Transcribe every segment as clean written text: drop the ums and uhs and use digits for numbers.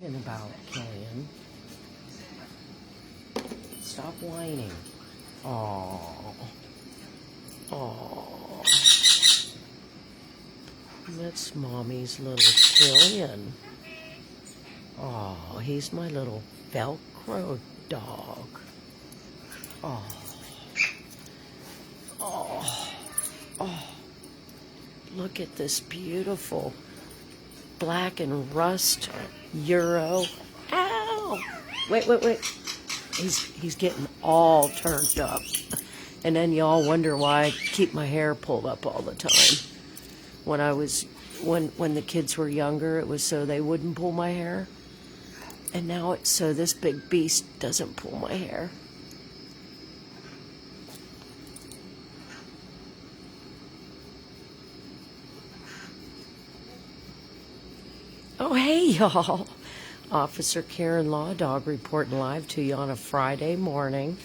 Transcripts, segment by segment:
About Killian. Stop whining. Oh. Oh. That's Mommy's little Killian. Oh, he's my little Velcro dog. Oh. Oh. Oh. Look at this beautiful black and rust Euro. Ow! Wait. He's getting all turned up. And then y'all wonder why I keep my hair pulled up all the time. When the kids were younger, it was so they wouldn't pull my hair. And now it's so this big beast doesn't pull my hair. Oh, hey, y'all. Officer Karen Law Dog reporting live to you on a Friday morning.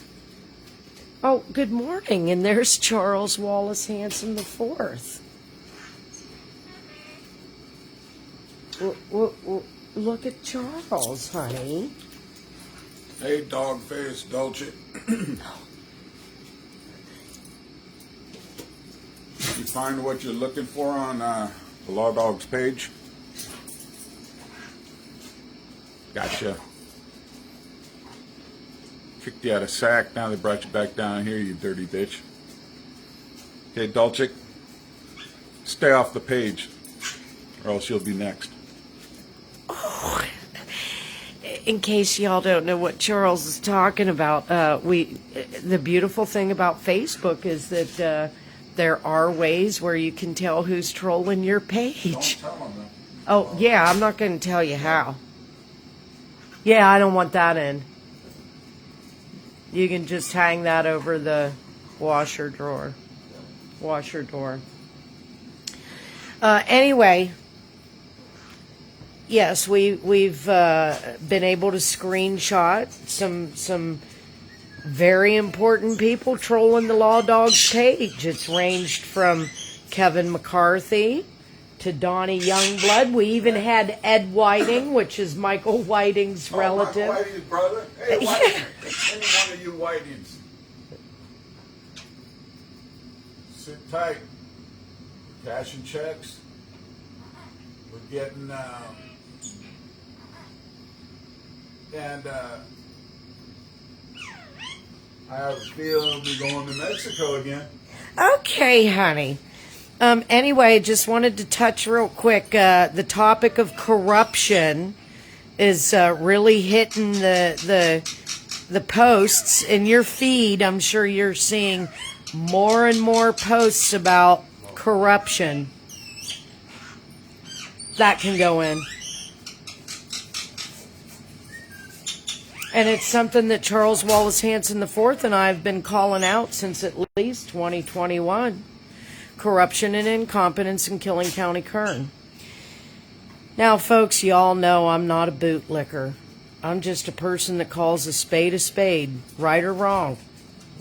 Oh, good morning. And there's Charles Wallace Hanson IV. Look at Charles, honey. Hey, dog face, Dolce. You find what you're looking for on the Law Dogs page? Gotcha. Kicked you out of sack, now they brought you back down here, you dirty bitch. Okay, Dolce, stay off the page, or else you'll be next. Oh, in case y'all don't know what Charles is talking about, the beautiful thing about Facebook is that there are ways where you can tell who's trolling your page. Don't tell them that. Oh, yeah, I'm not going to tell you how. Yeah, I don't want that in. You can just hang that over the washer door. Anyway, yes, we've been able to screenshot some very important people trolling the Law Dogs page. It's ranged from Kevin McCarthy to Donnie Youngblood. We even had Ed Whiting, which is Michael Whiting's relative. Michael Whiting's brother? Hey, Whiting. Any one of you Whitings. Sit tight. Cashing checks. We're getting, I have a feeling we'll be going to Mexico again. Okay, honey. Anyway, just wanted to touch real quick. The topic of corruption is really hitting the posts in your feed. I'm sure you're seeing more and more posts about corruption. That can go in. And it's something that Charles Wallace Hanson IV and I have been calling out since at least 2021. Corruption and incompetence in Killing County, Kern. Now, folks, y'all know I'm not a bootlicker. I'm just a person that calls a spade, right or wrong.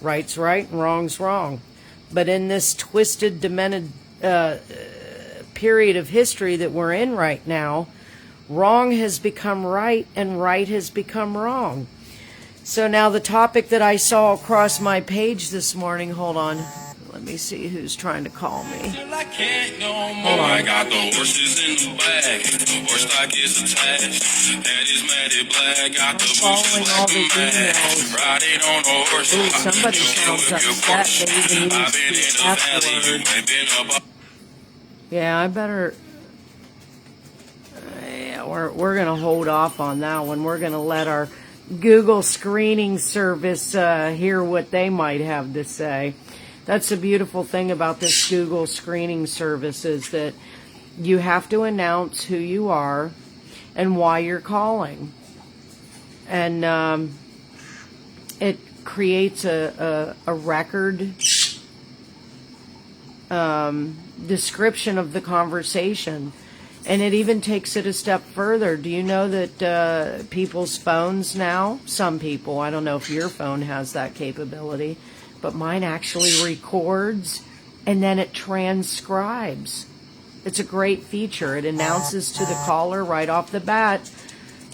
Right's right and wrong's wrong. But in this twisted, demented period of history that we're in right now, wrong has become right and right has become wrong. So now the topic that I saw across my page this morning, hold on. Let me see who's trying to call me. Hold on. I got the horses in the bag. Horse stock is attached. That is matted black. Got the following all the emails. Riding on a horse. Ooh, somebody sounds upset. They even used the F word. Yeah, I better. Yeah, we're gonna hold off on that one. We're gonna let our Google screening service hear what they might have to say. That's the beautiful thing about this Google screening service is that you have to announce who you are and why you're calling. And it creates a record description of the conversation. And it even takes it a step further. Do you know that people's phones now, some people, I don't know if your phone has that capability, but mine actually records and then it transcribes. It's a great feature. It announces to the caller right off the bat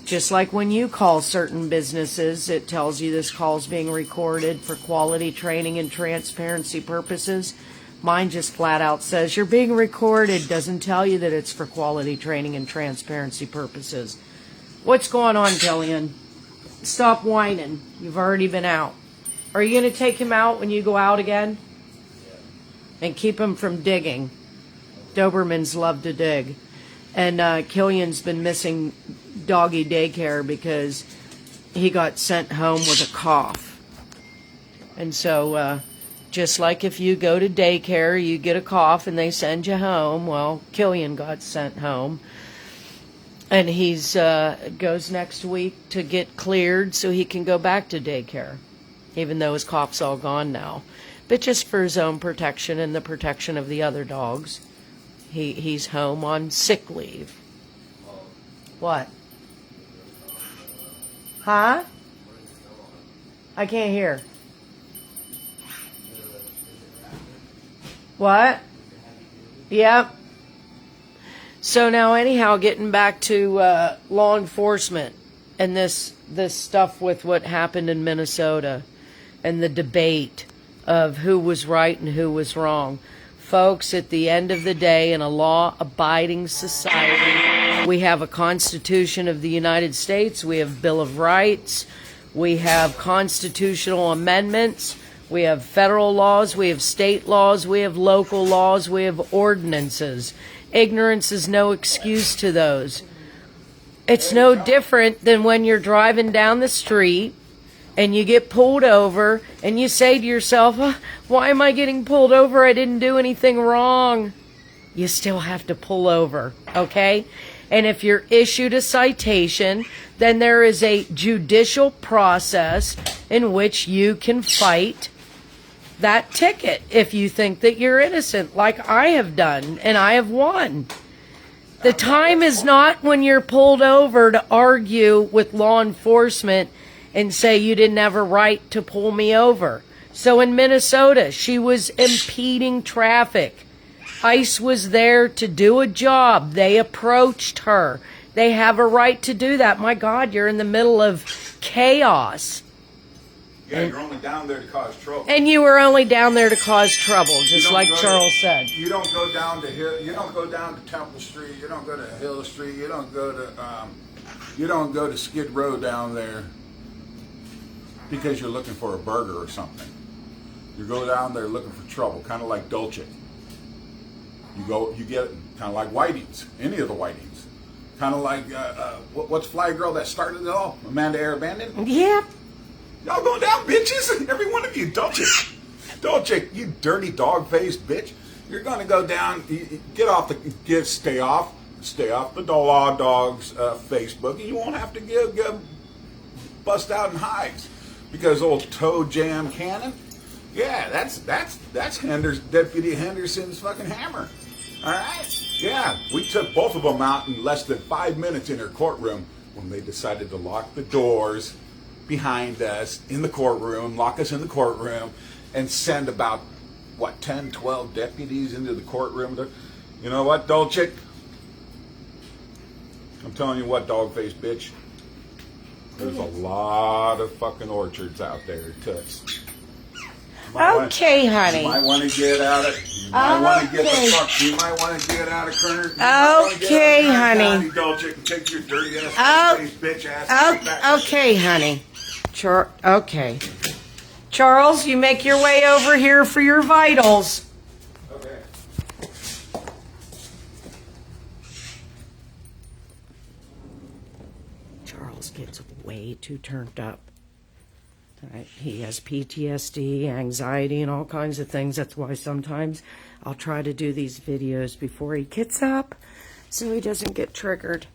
Just like when you call certain businesses, it tells you this call's being recorded for quality training and transparency purposes. Mine just flat out says you're being recorded. Doesn't tell you that it's for quality training and transparency purposes. What's going on, Killian? Stop whining. You've already been out. Are you going to take him out when you go out again? And keep him from digging. Dobermans love to dig. And Killian's been missing doggy daycare because he got sent home with a cough. And so, just like if you go to daycare, you get a cough and they send you home. Well, Killian got sent home. And he's goes next week to get cleared so he can go back to daycare, even though his cough's all gone now. But just for his own protection and the protection of the other dogs, he's home on sick leave. What? Huh? I can't hear. What? Yep. So now anyhow, getting back to law enforcement and this stuff with what happened in Minnesota and the debate of who was right and who was wrong. Folks, at the end of the day, in a law-abiding society, we have a Constitution of the United States, we have Bill of Rights, we have constitutional amendments, we have federal laws, we have state laws, we have local laws, we have ordinances. Ignorance is no excuse to those. It's no different than when you're driving down the street and you get pulled over and you say to yourself, why am I getting pulled over? I didn't do anything wrong. You still have to pull over, okay? And if you're issued a citation, then there is a judicial process in which you can fight that ticket if you think that you're innocent, like I have done, and I have won. The time is not when you're pulled over to argue with law enforcement and say you didn't have a right to pull me over. So in Minnesota, she was impeding traffic. ICE was there to do a job. They approached her. They have a right to do that. My God, you're in the middle of chaos. Yeah, you're only down there to cause trouble. And you were only down there to cause trouble, just like Charles said. You don't go down to Hill. You don't go down to Temple Street. You don't go to Hill Street. You don't go to Skid Row down there because you're looking for a burger or something. You go down there looking for trouble, kind of like Dolce. You get kind of like Whitings, any of the Whitings. Kind of like what's Fly Girl that started it all? Amanda Arabandon? Yep. Y'all going down, bitches? Every one of you, Dolce, you dirty dog-faced bitch. You're gonna go down. Stay off the Law Dogs Facebook, and you won't have to get bust out in hives because old Toe Jam Cannon. Yeah, that's Deputy Henderson's fucking hammer. All right. Yeah, we took both of them out in less than 5 minutes in her courtroom when they decided to lock the doors behind us in the courtroom, lock us in the courtroom, and send about, 10, 12 deputies into the courtroom. You know what, Dolce? I'm telling you what, dog-faced bitch. There's a lot of fucking orchards out there, Toots. Okay, honey. You might want to get out of. You might want to get the fuck. You might want to get out of Kern. Okay, honey. Dolce, take your dirty ass, bitch ass. Okay, honey. Okay. Charles, you make your way over here for your vitals. Okay. Charles gets way too turned up. Right? He has PTSD, anxiety, and all kinds of things. That's why sometimes I'll try to do these videos before he gets up so he doesn't get triggered.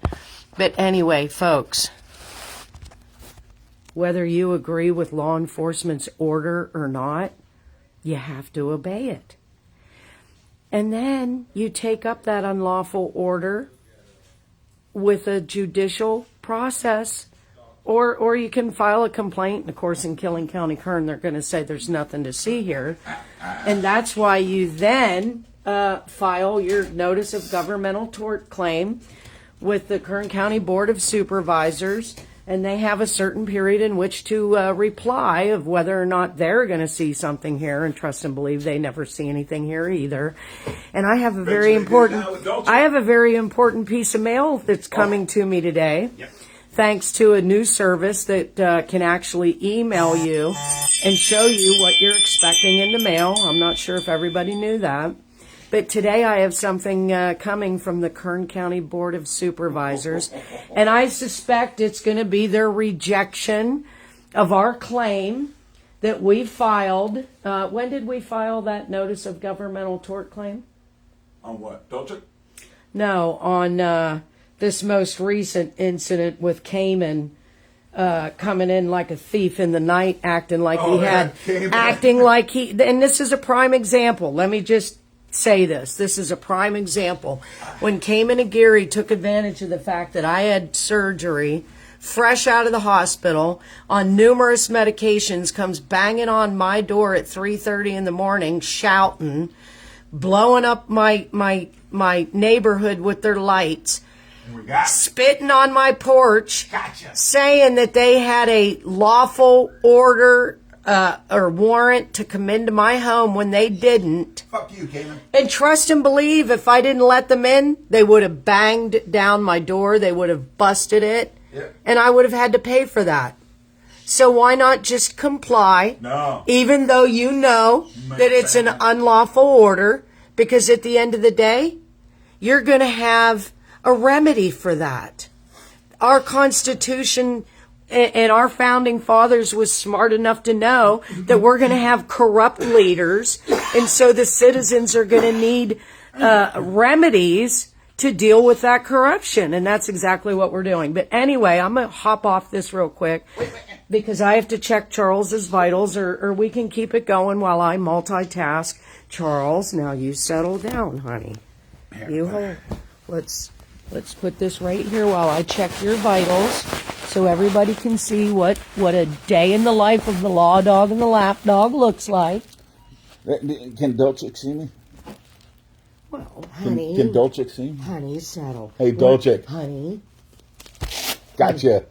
But anyway, folks, whether you agree with law enforcement's order or not, you have to obey it. And then you take up that unlawful order with a judicial process. Or you can file a complaint. And of course, in Killing County, Kern, they're going to say there's nothing to see here. And that's why you then file your notice of governmental tort claim with the Kern County Board of Supervisors, and they have a certain period in which to reply of whether or not they're going to see something here, and trust and believe they never see anything here either. And I have a very important piece of mail that's coming to me today. Yep. Thanks to a new service that can actually email you and show you what you're expecting in the mail. I'm not sure if everybody knew that. But today I have something coming from the Kern County Board of Supervisors, and I suspect it's going to be their rejection of our claim that we filed. When did we file that notice of governmental tort claim? On what? Dolce? No, on this most recent incident with Cayman coming in like a thief in the night, acting like and this is a prime example. Let me just say this. This is a prime example. When Cayman and Gary took advantage of the fact that I had surgery, fresh out of the hospital, on numerous medications, comes banging on my door at 3:30 in the morning, shouting, blowing up my neighborhood with their lights, spitting on my porch, saying that they had a lawful order or warrant to come into my home when they didn't. Fuck you, Cayman. And trust and believe, if I didn't let them in, they would have banged down my door, they would have busted it, and I would have had to pay for that. So why not just comply, even though you know that it's an unlawful order, because at the end of the day, you're going to have a remedy for that. Our Constitution and our founding fathers was smart enough to know that we're going to have corrupt leaders, and so the citizens are going to need remedies to deal with that corruption, and that's exactly what we're doing. But anyway, I'm going to hop off this real quick because I have to check Charles's vitals, or we can keep it going while I multitask. Charles, now you settle down, honey. You hold. Let's put this right here while I check your vitals, so everybody can see what a day in the life of the law dog and the lap dog looks like. Can Dolce see me? Well, honey. Can Dolce see me? Honey, settle. Hey, Dolce. Honey. Gotcha.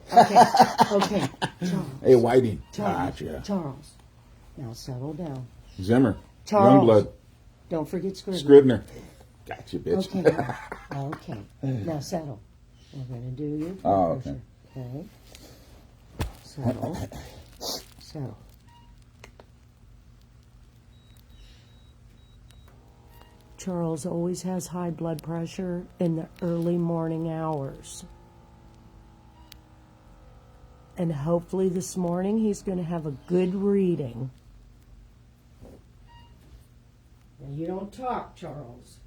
Okay. Charles. Hey, Whitey. Charles. Gotcha. Charles. Now settle down. Zimmer. Charles. Youngblood. Don't forget Scribner. Scribner. Gotcha, bitch. Okay. Now settle. We're going to do your blood pressure. Okay. Settle. Settle. Charles always has high blood pressure in the early morning hours. And hopefully this morning he's going to have a good reading. Now you don't talk, Charles.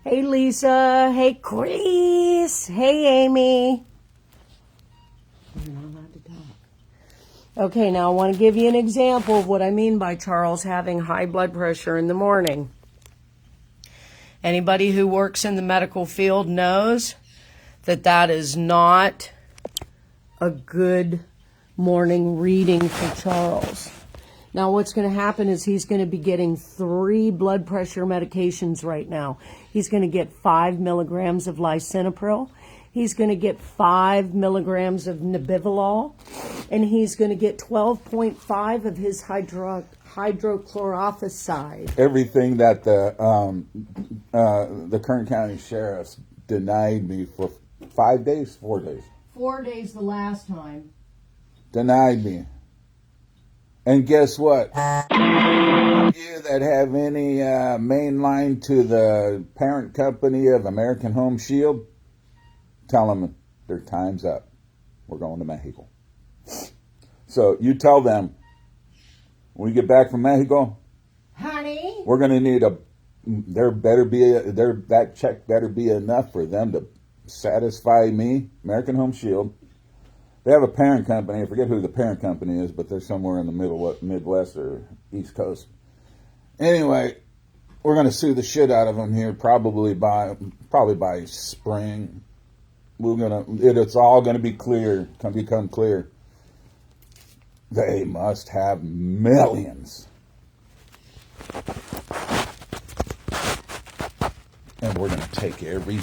Hey, Lisa. Hey, Chris. Hey, Amy. You're not allowed to talk. Okay, now I want to give you an example of what I mean by Charles having high blood pressure in the morning. Anybody who works in the medical field knows that that is not a good morning reading for Charles. Now what's going to happen is he's going to be getting 3 blood pressure medications right now. He's going to get 5 milligrams of lisinopril. He's going to get 5 milligrams of nebivolol. And he's going to get 12.5 of his hydrochlorothiazide. Everything that the Kern County Sheriff's denied me for 5 days, 4 days. 4 days the last time. Denied me. And guess what? You that have any main line to the parent company of American Home Shield, tell them their time's up. We're going to Mexico. So you tell them, when we get back from Mexico, honey, we're going to need a that check better be enough for them to satisfy me, American Home Shield. They have a parent company. I forget who the parent company is, but they're somewhere in the Midwest or East Coast. Anyway, we're going to sue the shit out of them here probably by spring. It's all going to be clear, become clear. They must have millions. And we're going to take every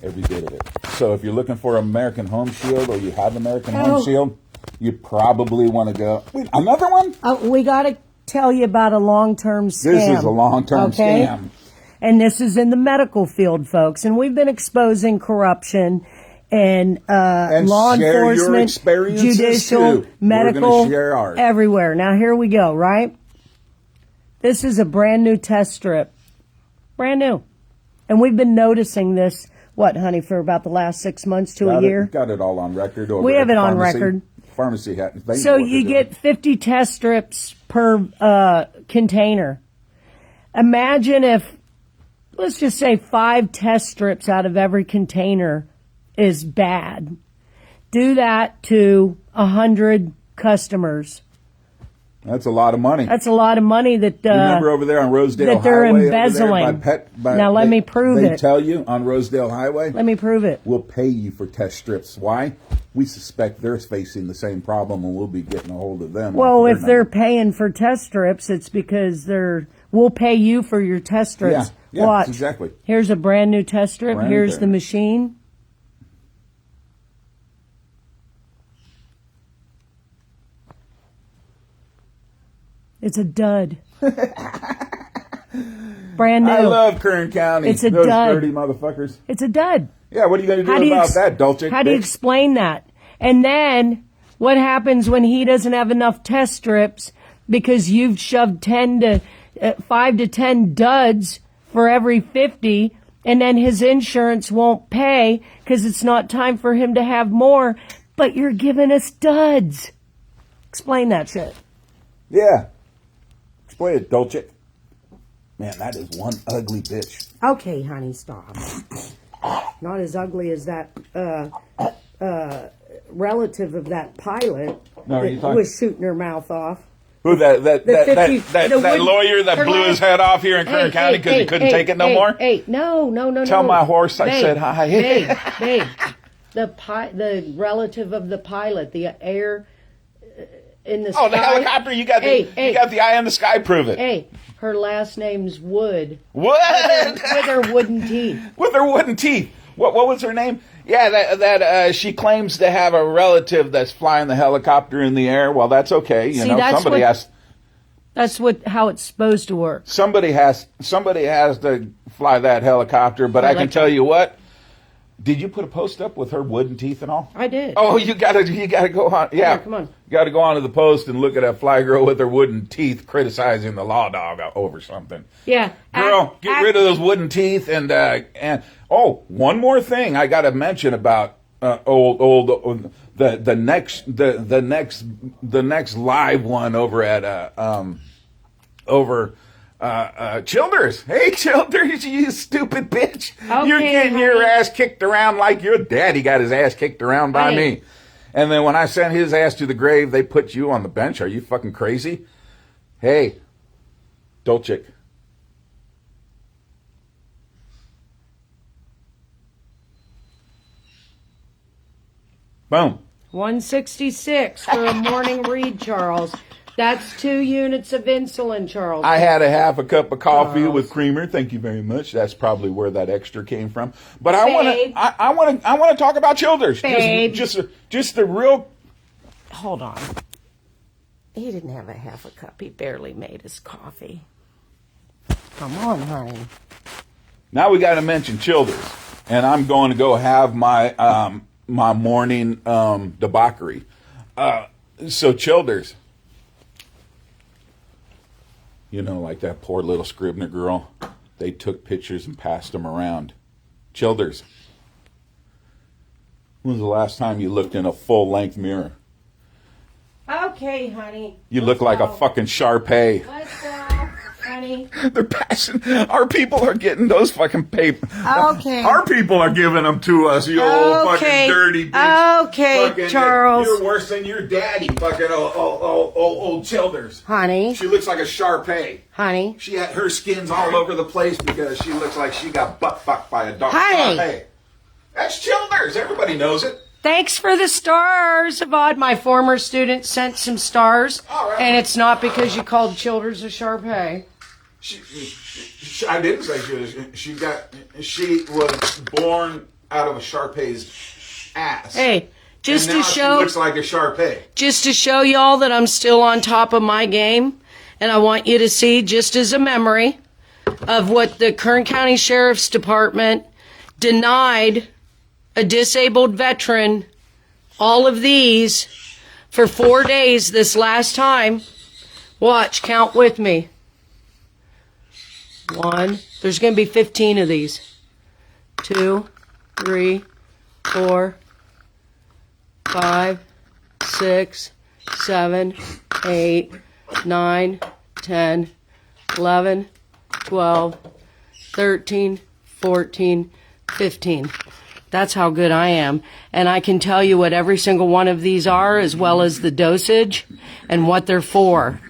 bit of it. So if you're looking for American Home Shield or you have American Home Shield, you probably want to go. Wait, another one? We got to tell you about a long-term scam. This is a long-term scam. And this is in the medical field, folks. And we've been exposing corruption and law enforcement, judicial, too. medical, share ours. everywhere. Now, here we go, right? This is a brand new test strip. Brand new. And we've been noticing this, what, honey, for about the last 6 months to a year? Got it all on record. We have it on record. Pharmacy hat. So you get 50 test strips per container. Imagine if, let's just say 5 test strips out of every container is bad. Do that to 100 customers. That's a lot of money. That's a lot of money that remember over there on Rosedale that they're Highway embezzling. Now let me prove it. They tell you on Rosedale Highway. Let me prove it. We'll pay you for test strips. Why? We suspect they're facing the same problem, and we'll be getting a hold of them. Well, if they're paying for test strips, it's because we'll pay you for your test strips. Yeah, watch. Exactly. Here's a brand new test strip. Here's the machine. It's a dud. Brand new. I love Kern County. It's a Those dud. dirty motherfuckers. It's a dud. Yeah, what are you going to do about that, Dolce? How do you explain that? And then what happens when he doesn't have enough test strips because you've shoved 5 to 10 duds for every 50, and then his insurance won't pay because it's not time for him to have more, but you're giving us duds. Explain that shit. Yeah. Explain it, Dolce. Man, that is one ugly bitch. Okay, honey, stop. Not as ugly as that relative of that pilot that was shooting her mouth off. Who, that lawyer that blew his head off here in Kern County because he couldn't take it no more? No. Tell my horse I said hi. Babe, the relative of the pilot, the air in the sky. Oh, the helicopter, you got the eye in the sky, prove it. Hey, her last name's Wood. Wood! With her wooden teeth. With her wooden teeth. What was her name? Yeah, that she claims to have a relative that's flying the helicopter in the air. Well, that's okay. Somebody has. That's how it's supposed to work. Somebody has to fly that helicopter. But I can tell you what. Did you put a post up with her wooden teeth and all? I did. Oh, you gotta go on. Yeah, come on. You gotta go onto the post and look at that fly girl with her wooden teeth criticizing the law dog over something. Yeah, girl, get rid of those wooden teeth and one more thing I gotta mention about the next live one over at Childers. Hey, Childers, you stupid bitch. Okay, you're getting your ass kicked around like your daddy got his ass kicked around by me. And then when I sent his ass to the grave, they put you on the bench. Are you fucking crazy? Hey, Dolchik. Boom. 166 for a morning read, Charles. That's 2 units of insulin, Charles. I had a half a cup of coffee with creamer. Thank you very much. That's probably where that extra came from. But I want to talk about Childers. Babe. Just the real. Hold on. He didn't have a half a cup. He barely made his coffee. Come on, honey. Now we got to mention Childers, and I'm going to go have my my morning debauchery. So Childers. Like that poor little Scribner girl. They took pictures and passed them around. Childers. When was the last time you looked in a full-length mirror? Okay, honey. You look like a fucking Shar-Pei. Let's go. honey. They're passing. Our people are getting those fucking paper. Okay. Our people are giving them to us, you old Okay. fucking dirty bitch. Okay, Fucking, Charles. You're worse than your daddy, fucking old Childers. Honey. She looks like a Shar-Pei. Honey. She had her skin's all over the place because she looks like she got butt fucked by a dog. Honey. Hey, that's Childers. Everybody knows it. Thanks for the stars, Avad. My former student sent some stars. All right. And it's not because you called Childers a Shar-Pei. I didn't say she was. She was born out of a Shar-Pei's ass. Hey, just and now to she show, looks like a Shar-Pei. just to show y'all that I'm still on top of my game, and I want you to see, just as a memory, of what the Kern County Sheriff's Department denied a disabled veteran all of these for 4 days this last time. Watch, count with me. 1, there's going to be 15 of these. 2, 3, 4, 5, 6, 7, 8, 9, 10, 11, 12, 13, 14, 15. That's how good I am. And I can tell you what every single one of these are, as well as the dosage and what they're for.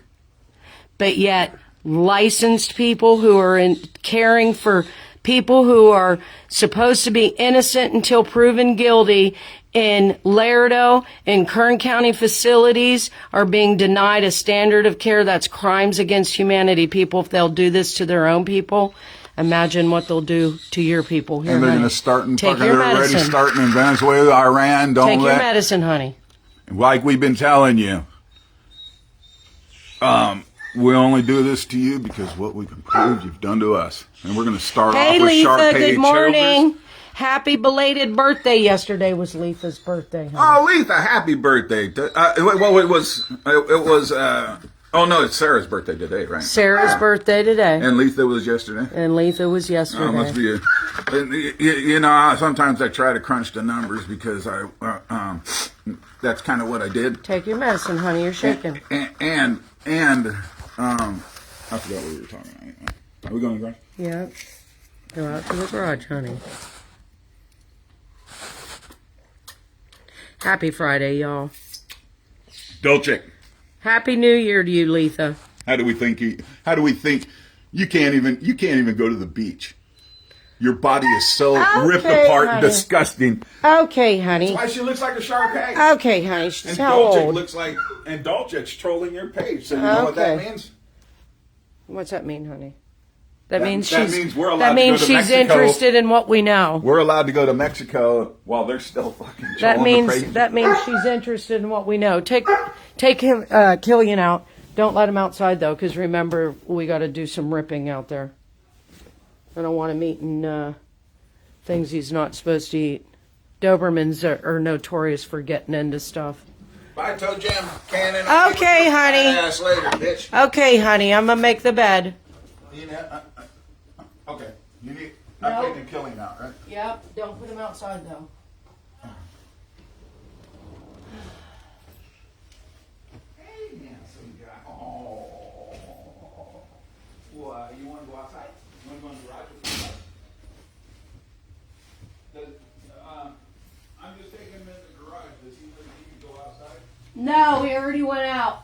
But yet, licensed people who are caring for people who are supposed to be innocent until proven guilty in Laredo, in Kern County facilities, are being denied a standard of care that's crimes against humanity. People, if they'll do this to their own people, imagine what they'll do to your people. Here, And they're honey. going to start in Take fucking. your They're already medicine. starting in Venezuela, Iran. Don't Take your let. medicine, honey. Like we've been telling you. We only do this to you because what we can prove you've done to us. And we're going to start Hey, off with Letha, Shar-Pei good morning. Childers. Happy belated birthday. Yesterday was Letha's birthday, honey. Oh, Letha, happy birthday. Well, it was, oh no, it's Sarah's birthday today, right? Sarah's birthday today. And Letha was yesterday? And Letha was yesterday. Oh, must be you know, sometimes I try to crunch the numbers because that's kind of what I did. Take your medicine, honey. You're shaking. And I forgot what we were talking about. Are we going to the garage? Yep. Go out to the garage, honey. Happy Friday, y'all. Dolce. Happy New Year to you, Letha. How do we think you can't even go to the beach? Your body is so ripped apart and honey. disgusting. Okay, honey. Why she looks like a Shar-Pei. Okay, honey. She's And how Dolce old? looks like, and Dolce's trolling your page. So you know what that Okay. means? What's that mean, honey? That means that she's. means we're allowed that to means go to she's Mexico. interested in what we know. We're allowed to go to Mexico while they're still fucking That trolling means the page. that means she's interested in what we know. Take him, Killian out. Don't let him outside though, because remember we got to do some ripping out there. I don't want him eating things he's not supposed to eat. Dobermans are notorious for getting into stuff. Bye, Toe Jam. Cannon. Okay, honey. Ass later, bitch. Okay, honey, I'm gonna make the bed. You know, okay. You need. Nope. I'm taking Killing out, right? Yep. Don't put him outside though. Hey, handsome guy. Oh. What? You want to go outside? You want to go in the garage with me? I'm just taking him in the garage. Does he need to go outside? No, we already went out.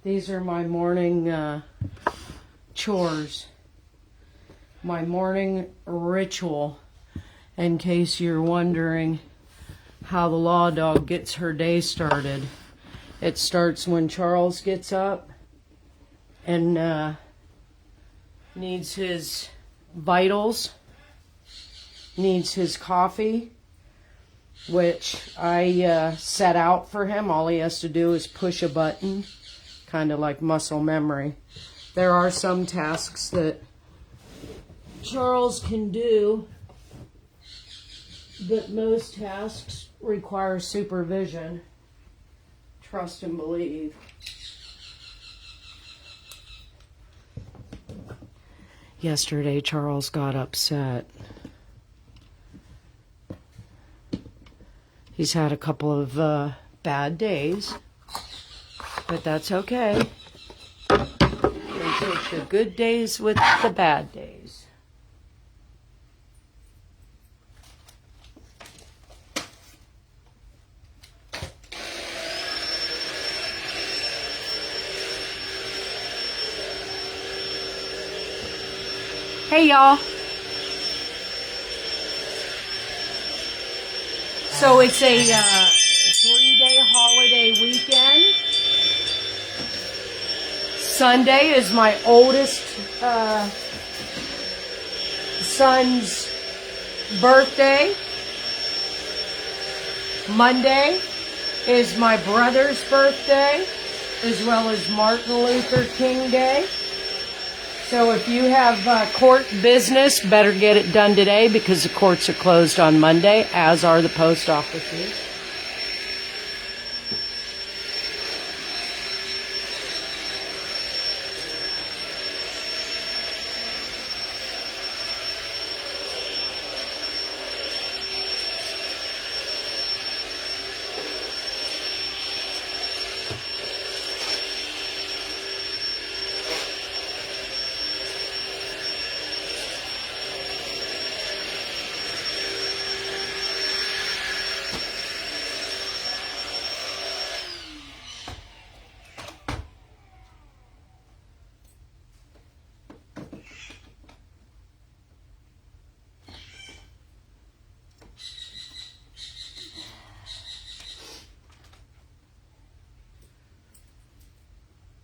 These are my morning chores. My morning ritual, in case you're wondering how the law dog gets her day started. It starts when Charles gets up and needs his vitals, needs his coffee, which I set out for him. All he has to do is push a button, kind of like muscle memory. There are some tasks that Charles can do, but most tasks require supervision. Trust and believe. Yesterday, Charles got upset. He's had a couple of bad days, but that's okay. We take the good days with the bad days. Hey, y'all. So it's a 3-day holiday weekend. Sunday is my oldest son's birthday. Monday is my brother's birthday, as well as Martin Luther King Day. So if you have court business, better get it done today because the courts are closed on Monday, as are the post offices.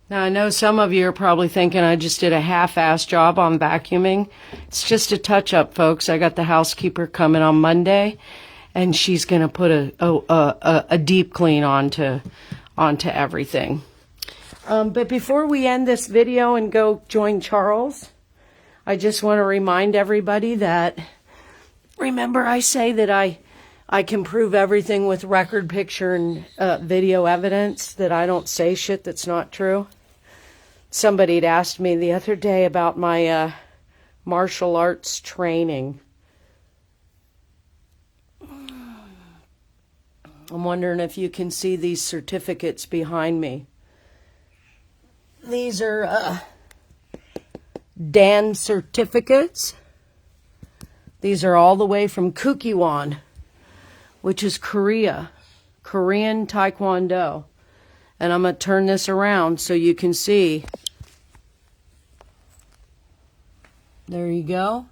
Now, I know some of you are probably thinking I just did a half-ass job on vacuuming. It's just a touch-up, folks. I got the housekeeper coming on Monday, and she's going to put a deep clean onto everything. But before we end this video and go join Charles, I just want to remind everybody that, remember I say that I can prove everything with record, picture, and video evidence, that I don't say shit that's not true. Somebody had asked me the other day about my martial arts training. I'm wondering if you can see these certificates behind me. These are Dan certificates. These are all the way from Kukiwon, which is Korea, Korean Taekwondo. And I'm going to turn this around so you can see. There you go.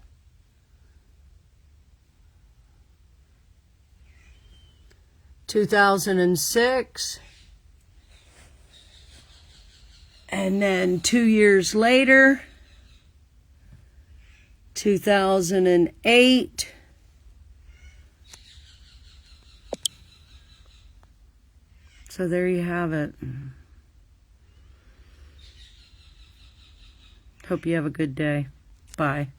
(2006). And then 2 years later, 2008. So there you have it. Hope you have a good day. Bye.